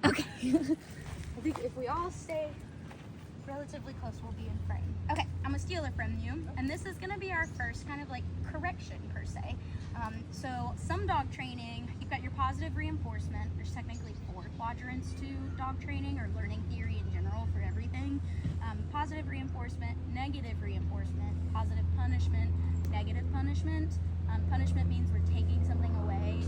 Okay. I think if we all stay relatively close, we'll be in frame. Okay, I'm gonna steal it from you, and this is gonna be our first kind of like correction per se. So some dog training, you've got your positive reinforcement. There's technically 4 quadrants to dog training or learning theory in general for everything. Positive reinforcement, negative reinforcement, positive punishment, negative punishment. Punishment means we're taking something away,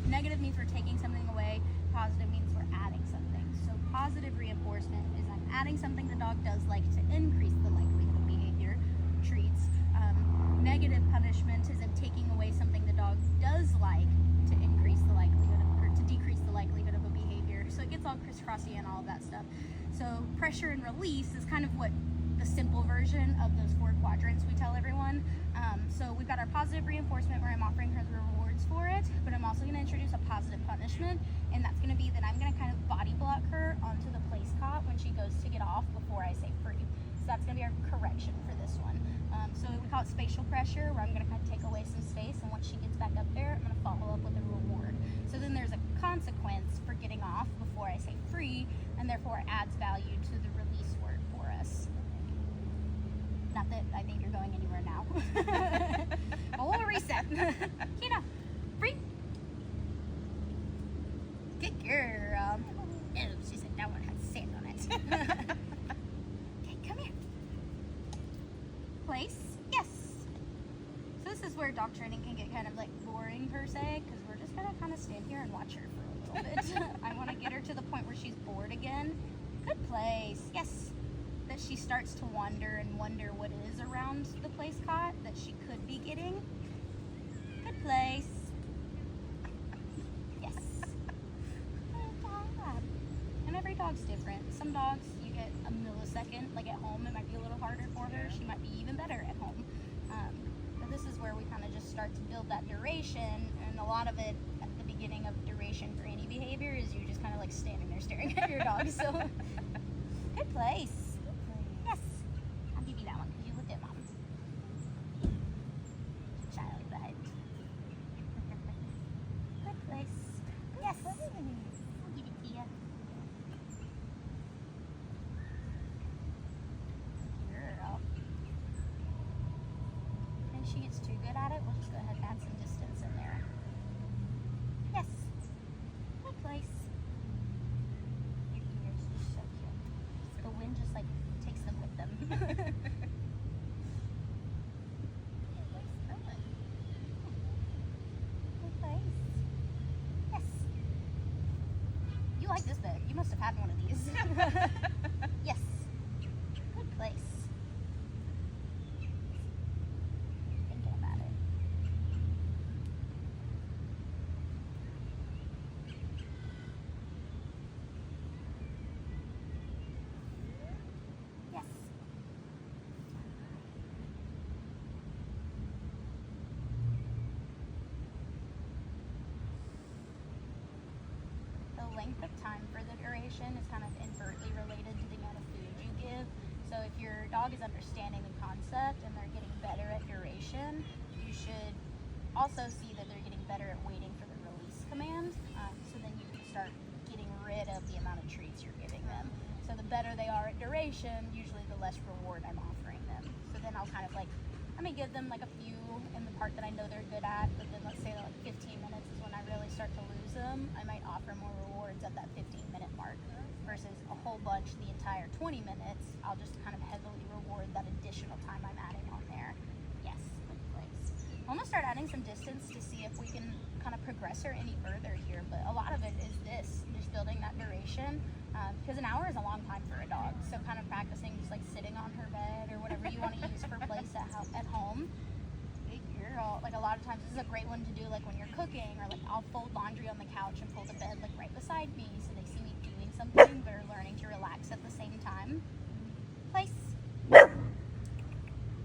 negative means we're taking something away, positive means we're adding something. So positive reinforcement is I'm adding something the dog does like to increase the likelihood of behavior, treats. Negative punishment is I'm taking away something the dog does like to increase the likelihood of, or to decrease the likelihood of a behavior. So it gets all crisscrossy and all of that stuff. So pressure and release is kind of what the simple version of those 4 quadrants we tell everyone. So we've got our positive reinforcement where I'm offering her the rewards for it, but I'm also going to introduce a positive punishment, and that's going to be that I'm going to kind of body block her onto the place cot when she goes to get off before I say free. So that's going to be our correction for this one. So we call it spatial pressure, where I'm going to kind of take away some space, and once she gets back up there, I'm going to follow up with a reward. So then there's a consequence for getting off before I say free, and therefore adds value to the release word for us. Not that I think you're going anywhere now. But we'll reset. Kino, free. Good girl. Oh, she said that one has sand on it. Okay, come here. Place. Yes. So this is where dog training can get kind of like boring per se, because we're just gonna kind of stand here and watch her for a little bit. I want to get her to the point where she's bored again. Good place. Yes. That she starts to wonder what is around the place cot that she could be getting. Good place. Yes. And every dog's different. Some dogs you get a millisecond, like at home it might be a little harder for her. She might be even better at home. But this is where we kind of just start to build that duration, and a lot of it at the beginning of duration for any behavior is you just kind of like standing there staring at your dog. So good place. Yes. I'll give you that one because you looked at mom. Child behind. Good place. Yes. I'll give it to you. Girl. If she gets too good at it, we'll just go ahead and add some distance in there. Yes. Good place. Your ears are so cute. The wind just like takes them with them. Good place. Yes. You like this bed. You must have had one of these. Yes. Good place. Thinking about it. Yes. The length of time for the duration is kind of inversely related to the amount of food you give. So if your dog is understanding the concept and they're getting better at duration, you should also see that they're getting better at waiting for the release command. So then you can start getting rid of the amount of treats you're giving them. So the better they are at duration, usually the less reward I'm offering them. So then I'll kind of like, I may give them like a few in the part that I know they're good at, but then let's say that like 15 minutes is when I really start to lose them. I might offer more rewards at that 15-minute mark versus a whole bunch the entire 20 minutes. I'll just kind of heavily reward that additional time I'm adding on there. Yes, good place. I'm gonna start adding some distance to see if we can kind of progress her any further here, but a lot of it is this, just building that duration, because an hour is a long time for a dog, so kind of practicing just like sitting on her bed or whatever you want to use for place at home. Good girl. Like a lot of times this is a great one to do like when you're cooking, or like I'll fold laundry on the couch and pull the bed like right beside me so they see me doing something but are learning to relax at the same time. Place.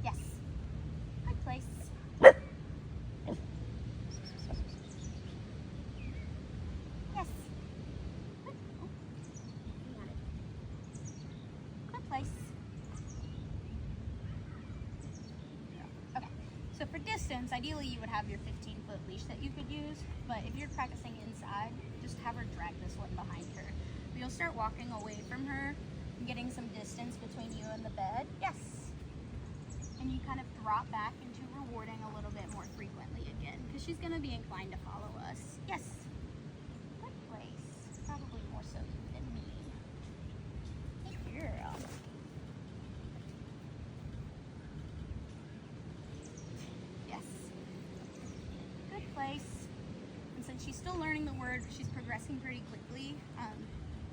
Yes. Good place. Yes. Good. Oh, you got it. Good place. Okay. So for distance, ideally you would have your 15-foot leash that you could use, but if you're practicing inside, just have her drag this one behind her. you'll start walking away from her and getting some distance between you and the bed. Yes. And you kind of drop back into rewarding a little bit more frequently again, because she's going to be inclined to follow us. Yes. Good place. Probably more so you than me. Good girl. Yes. Good place. And since she's still learning the word, she's progressing pretty quickly.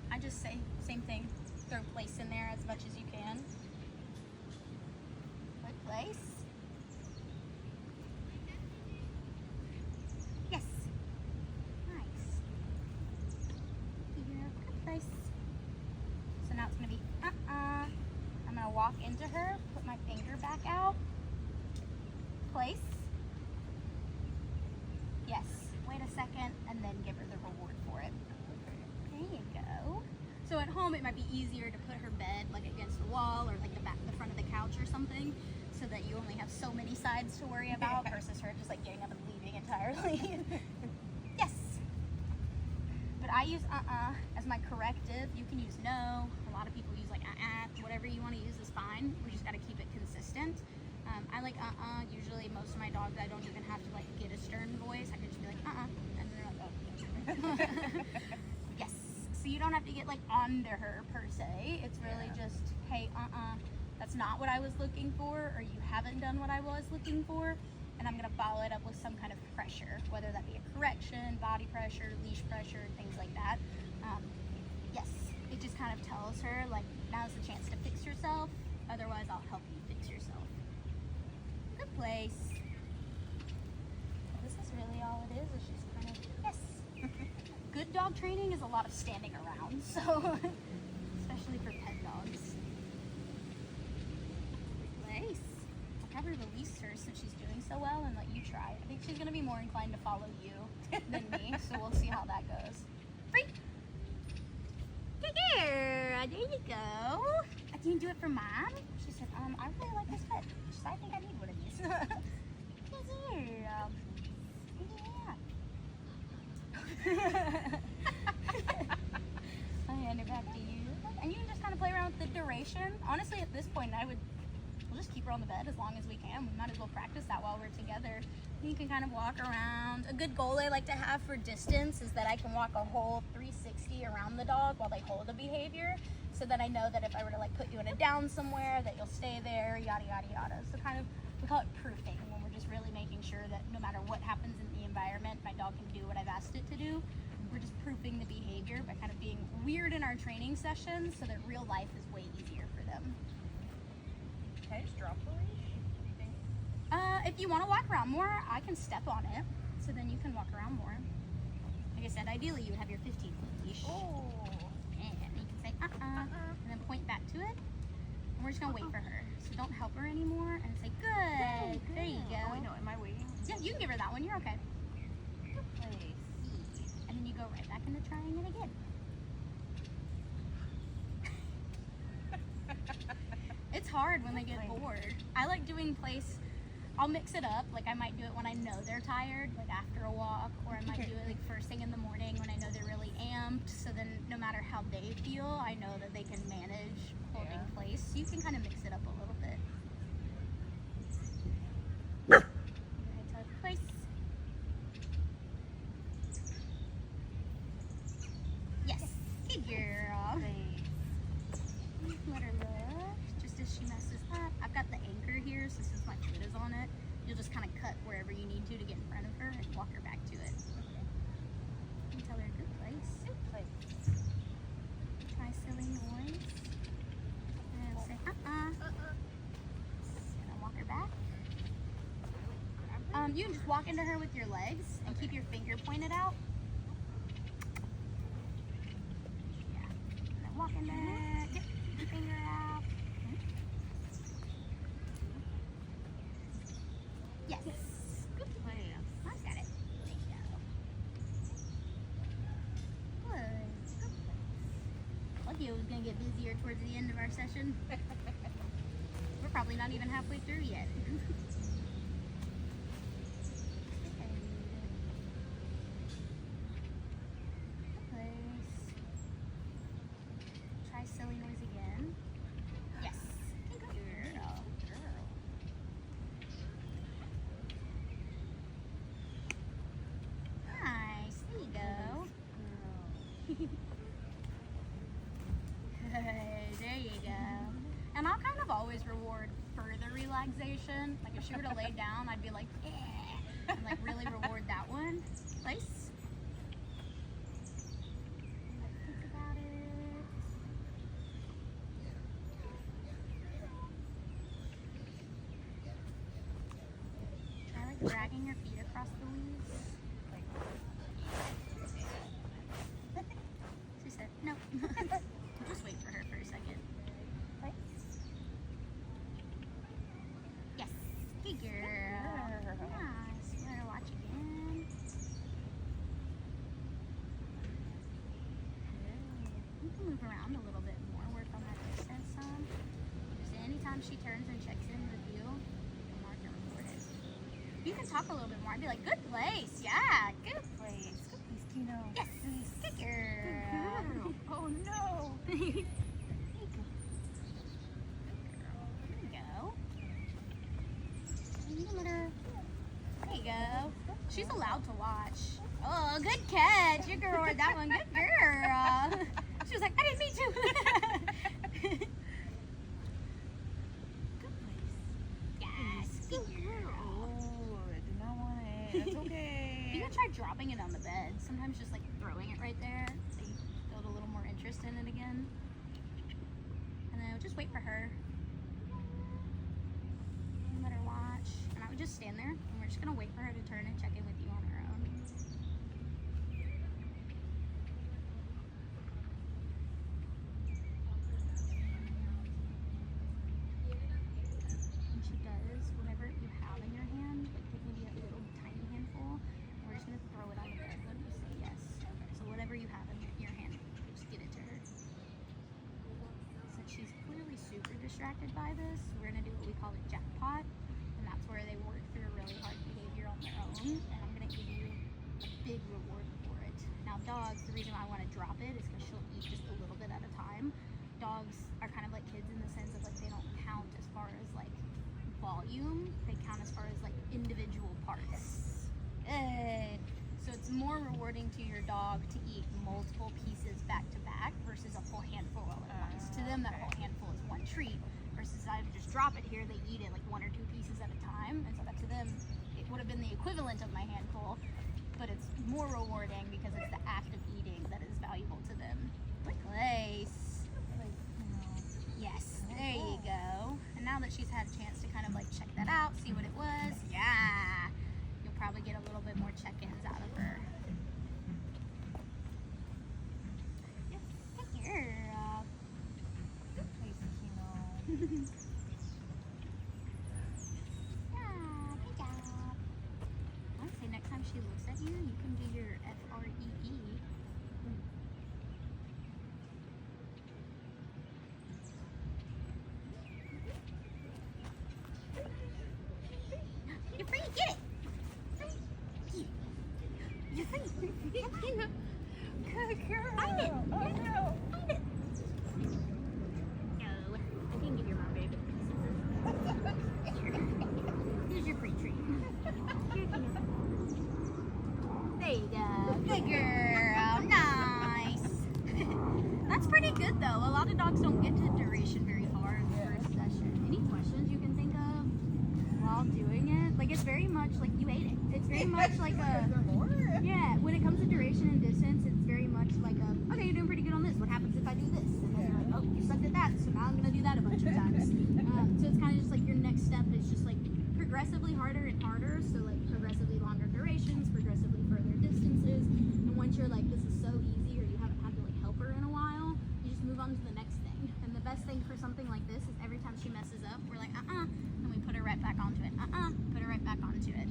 I just say same thing. Throw place in there as much as you can. Good place. Yes. Nice. Yeah, good place. So now it's gonna be I'm gonna walk into her, put my finger back out. Place. Yes. Wait a second, and then give her the reward for it. There you go. So at home, it might be easier to put her bed like against the wall or like the front of the couch or something, so that you only have so many sides to worry about versus her just like getting up and leaving entirely. Yes. But I use as my corrective. You can use no. A lot of people use like whatever you want to use is fine. We just got to keep it consistent. I like usually most of my dogs, I don't even have to like get a stern voice. I can just be like and they're like, oh. Yes. So you don't have to get like onto her per se. It's really just, hey, that's not what I was looking for, or you haven't done what I was looking for, and I'm gonna follow it up with some kind of pressure, whether that be a correction, body pressure, leash pressure, things like that. Yes, it just kind of tells her like, now's the chance to fix yourself. Otherwise, I'll help you fix yourself. Good place. This is really all it is she's kind of, yes. Good dog training is a lot of standing around, so especially for pet dogs. Good place. I'll probably release her since she's doing so well and let you try. I think she's going to be more inclined to follow you than me, so we'll see how that goes. Free. Good girl. There you go. Can you do it for Mom? She said, I really like this pet. She said, I think I need one of these. Good girl. Yeah. I'll hand it back to you. And you can just kind of play around with the duration. Honestly, at this point, we'll just keep her on the bed as long as we can. We might as well practice that while we're together. You can kind of walk around. A good goal I like to have for distance is that I can walk a whole 360 around the dog while they hold a behavior, so that I know that if I were to like put you in a down somewhere, that you'll stay there, yada, yada, yada. So kind of, we call it proofing, when we're just really making sure that no matter what happens in the environment, my dog can do what I've asked it to do. We're just proofing the behavior by kind of being weird in our training sessions so that real life is way easier for them. Can I just drop the leash? Do you think? If you want to walk around more, I can step on it, so then you can walk around more. Like I said, ideally you would have your 15-foot leash. Oh. And you can say, and then point back to it. And we're just going to wait for her. So don't help her anymore, and say, good. There you go. Oh, wait, no, am I waiting? Yeah, you can give her that one. You're okay. Good place. And then you go right back into trying it again. It's hard when they get bored. I like doing place. I'll mix it up. Like I might do it when I know they're tired, like after a walk, or I might do it like first thing in the morning when I know they're really amped. So then no matter how they feel, I know that they can manage holding place. So you can kind of mix it up a little bit. Okay, to place. Yes, good girl. Let her look, just as she messes up. I've got the anchor here, so since my foot is on it, you'll just kind of cut wherever you need to get in front of her and walk her back to it. And tell her, good place. Good place. Try silly noise. And say, And then walk her back. You can just walk into her with your legs and keep your finger pointed out. Yeah. And then walk in there. Get your finger out. Yes. Good place. I got it. There you go. Good. Good place. Lucky it was going to get busier towards the end of our session. We're probably not even halfway through yet. Good place. silly noise again. Yes. Good girl. Nice. There you go. Good. There you go. And I'll kind of always reward further relaxation. Like if she were to lay down, I'd be like, yeah, and like really reward that one. Place. Think about it. Try like dragging your feet across the leaves. She said, no. Just wait for her for a second. Yes. Good girl. Nice. Let her watch again. You can move around a little bit more, work on that distance some. Just anytime she turns and checks in with you, you'll mark and report it. You can talk a little bit more. I'd be like, good place. Yeah, good place. Good place, Kino. Yes. Good girl. Oh no. There you go. You can let her. There you go. She's allowed to watch. Oh, good catch. Your girl ordered that one. Good girl. She was like, I didn't mean to. Good place. Yes. Good girl. Oh, I did not want it. That's okay. You can try dropping it on the bed. Sometimes just like throwing it right there, so you build a little more interest in it again. And then just wait for her. And let her watch. And I would just stand there, and we're just gonna wait for her to turn and check in with you on her own. When she does, whatever you have in your hand, like take maybe a little tiny handful, and we're just gonna throw it on the bed when you say yes. Okay, so whatever you have in your hand, just give it to her. Since she's clearly super distracted by this, we're gonna do what we call a jackpot, and that's where they work through really hard behavior on their own, and I'm gonna give you a big reward for it. Now dogs, the reason why I want to drop it is because she'll eat just a little bit at a time. Dogs are kind of like kids in the sense of like they don't count as far as like volume, they count as far as like individual parts. Good. So it's more rewarding to your dog to eat multiple pieces back to back versus a full handful all at once. To them, that whole handful is one treat versus I would just drop it here, they eat it like 1 or 2 pieces at a time. And so that to them, it would have been the equivalent of my handful, but it's more rewarding because it's the act of eating that is valuable to them. Good place. Yes, there you go. And now that she's had a chance to kind of like check that out, see what it was, yeah, you'll probably get a little bit more check-ins out of her. Yes, good girl. Good place, Kino. Yeah, good job. I'd say next time she looks at you, you can do your F-R-E-E. You're free, get it! Free. You're free. Good girl. Find it. Oh no. Find it. No, I didn't give your mom very big pieces. Here. Here's your free treat. Here, Kino. There you go. Good girl. Nice. That's pretty good though. A lot of dogs don't get to duration very far in the first session. Any questions you can think of while doing it? Like it's very much like you ate it. It's very much like a yeah. When it comes to duration and distance, it's very much like a okay, you're doing pretty good on this. What happens if I do this? And then you're like, oh, you sucked at that, so now I'm gonna do that a bunch of times. So it's kind of just like your next step is just like progressively harder and harder. So like progressively longer durations, progressively further distances. And once you're like, this is so easy, or you haven't had to like help her in a while, you just move on to the next thing. And the best thing for something like this is every time she messes up, we're like, and we put her right back onto it. Put her right back onto it.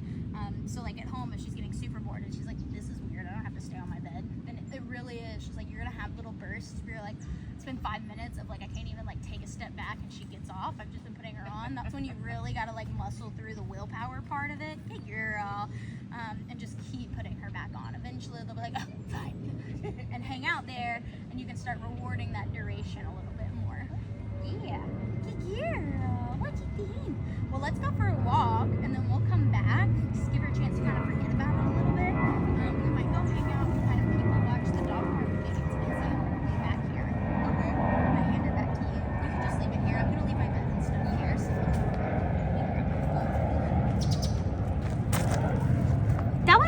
So like at home, if she's getting super bored and she's like, this is weird, I don't have to stay on my bed, then it really is. She's like, you're gonna have little bursts where you're like, it's been 5 minutes of like, I can't even like take a step back and she gets off. I've just been putting her on. That's when you really gotta like muscle through the willpower part of it. Good girl. And just keep putting her back on. Eventually they'll be like, oh, fine. And hang out there, and you can start rewarding that duration a little bit Yeah. Good girl. What do you think? Well, let's go for a walk, and then we'll come back. Just give her a chance to kind of